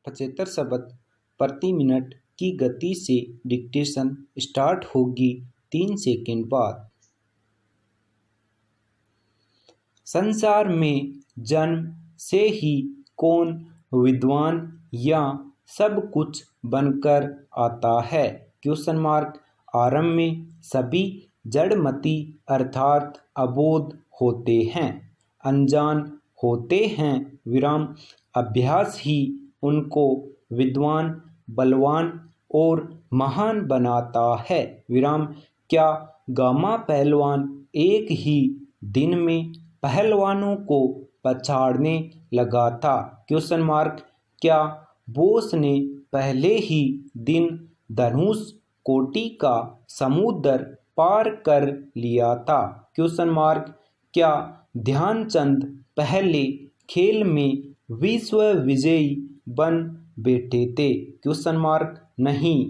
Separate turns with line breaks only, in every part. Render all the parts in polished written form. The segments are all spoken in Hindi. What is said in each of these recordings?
75 शब्द प्रति मिनट की गति से डिक्टेशन स्टार्ट होगी 3 सेकंड बाद। संसार में जन्म से ही कौन विद्वान या सब कुछ बनकर आता है? Question mark. आरंभ में सभी जड़मती अर्थात अबोध होते हैं, अनजान होते हैं। विराम। अभ्यास ही उनको विद्वान, बलवान और महान बनाता है। विराम। क्या गामा पहलवान एक ही दिन में पहलवानों को पछाड़ने लगा था? Question mark. क्या बोस ने पहले ही दिन धनुष कोटि का समुद्र पार कर लिया था? Question mark. क्या ध्यानचंद पहले खेल में विश्व विजयी बन बैठे थे? Question mark. नहीं।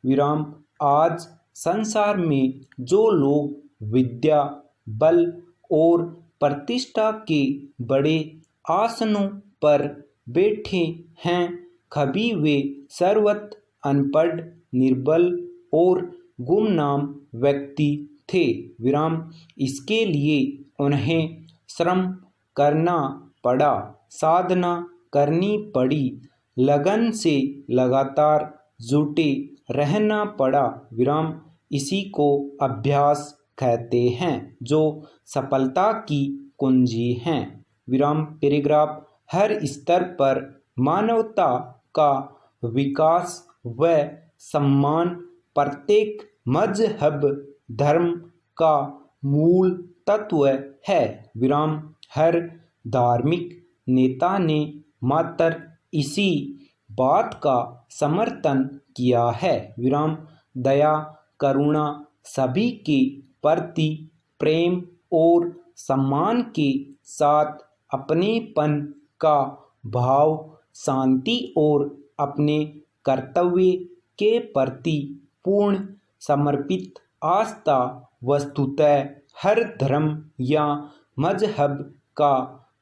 विराम। आज संसार में जो लोग विद्या, बल और प्रतिष्ठा के बड़े आसनों पर बैठे हैं, कभी वे सर्वत्र अनपढ़, निर्बल और गुमनाम व्यक्ति थे। विराम। इसके लिए उन्हें श्रम करना पड़ा, साधना करनी पड़ी, लगन से लगातार जुटे रहना पड़ा। विराम। इसी को अभ्यास कहते हैं, जो सफलता की कुंजी है। विराम। पैराग्राफ। हर स्तर पर मानवता का विकास व सम्मान प्रत्येक मजहब धर्म का मूल तत्व है। विराम। हर धार्मिक नेता ने मात्र इसी बात का समर्थन किया है। विराम। दया, करुणा, सभी के प्रति प्रेम और सम्मान के साथ अपनेपन का भाव, शांति और अपने कर्तव्य के प्रति पूर्ण समर्पित आस्था वस्तुतः हर धर्म या मजहब का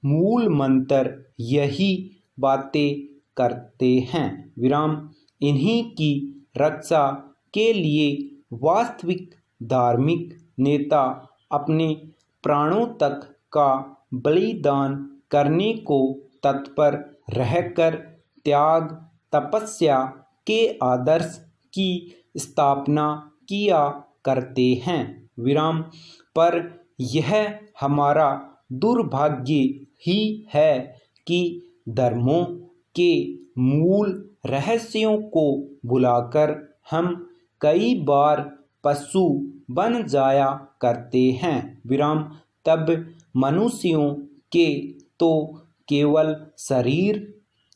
मूल मंत्र यही बातें करते हैं। विराम। इन्हीं की रक्षा के लिए वास्तविक धार्मिक नेता अपने प्राणों तक का बलिदान करने को तत्पर रहकर त्याग, तपस्या के आदर्श की स्थापना किया करते हैं। विराम। पर यह हमारा दुर्भाग्य ही है कि धर्मों के मूल रहस्यों को भुलाकर हम कई बार पशु बन जाया करते हैं। विराम। तब मनुष्यों के तो केवल शरीर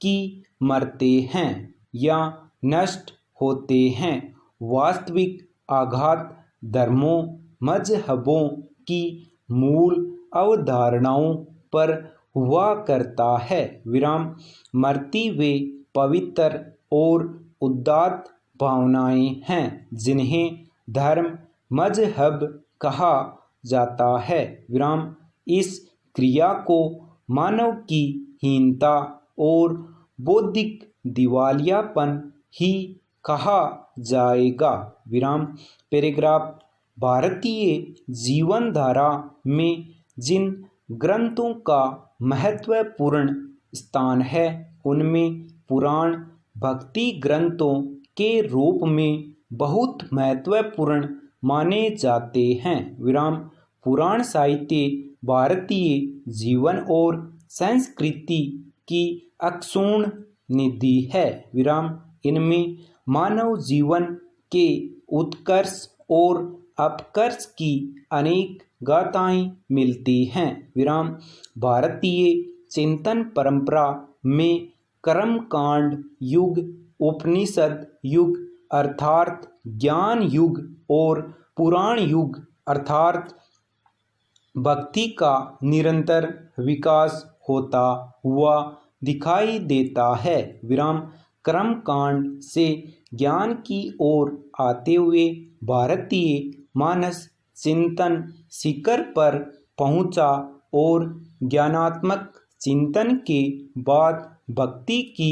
की मरते हैं या नष्ट होते हैं। वास्तविक आघात धर्मों, मजहबों की मूल अवधारणाओं पर हुआ करता है। विराम। मरती वे पवित्र और उदात्त भावनाएं हैं जिन्हें धर्म, मजहब कहा जाता है। विराम। इस क्रिया को मानव की हीनता और बौद्धिक दिवालियापन ही कहा जाएगा। विराम। पैराग्राफ। भारतीय जीवन धारा में जिन ग्रंथों का महत्वपूर्ण स्थान है, उनमें पुराण भक्ति ग्रंथों के रूप में बहुत महत्वपूर्ण माने जाते हैं। विराम। पुराण साहित्य भारतीय जीवन और संस्कृति की अक्षुण्ण निधि है। विराम। इनमें मानव जीवन के उत्कर्ष और अपकर्ष की अनेक गाथाएं मिलती हैं। विराम। भारतीय चिंतन परंपरा में कर्मकांड युग, उपनिषद युग अर्थात ज्ञान युग और पुराण युग अर्थात भक्ति का निरंतर विकास होता हुआ दिखाई देता है। विराम। कर्मकांड से ज्ञान की ओर आते हुए भारतीय मानस चिंतन शिखर पर पहुंचा और ज्ञानात्मक चिंतन के बाद भक्ति की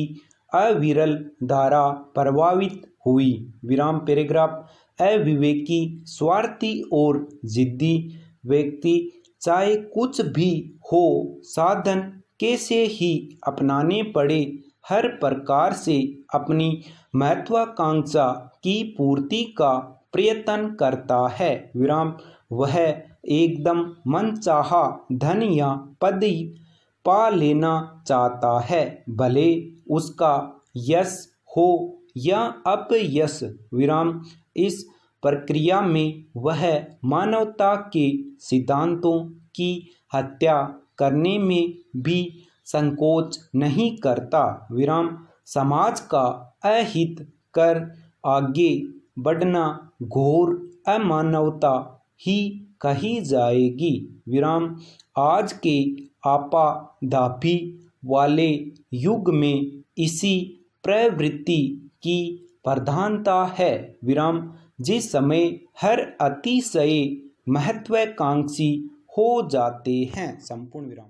अविरल धारा प्रभावित हुई। विराम पैराग्राफ अविवेकी, स्वार्थी और जिद्दी व्यक्ति चाहे कुछ भी हो साधन कैसे ही अपनाने पड़े हर प्रकार से अपनी महत्वाकांक्षा की पूर्ति का प्रयत्न करता है। विराम वह एकदम मनचाहा धन या पद पा लेना चाहता है, भले उसका यश हो या अपयश। विराम इस प्रक्रिया में वह मानवता के सिद्धांतों की हत्या करने में भी संकोच नहीं करता। विराम समाज का अहित कर आगे बढ़ना घोर अमानवता ही कही जाएगी। विराम आज के आपाधापी वाले युग में इसी प्रवृत्ति की प्रधानता है। विराम जिस समय हर अतिशय महत्वाकांक्षी हो जाते हैं। संपूर्ण विराम।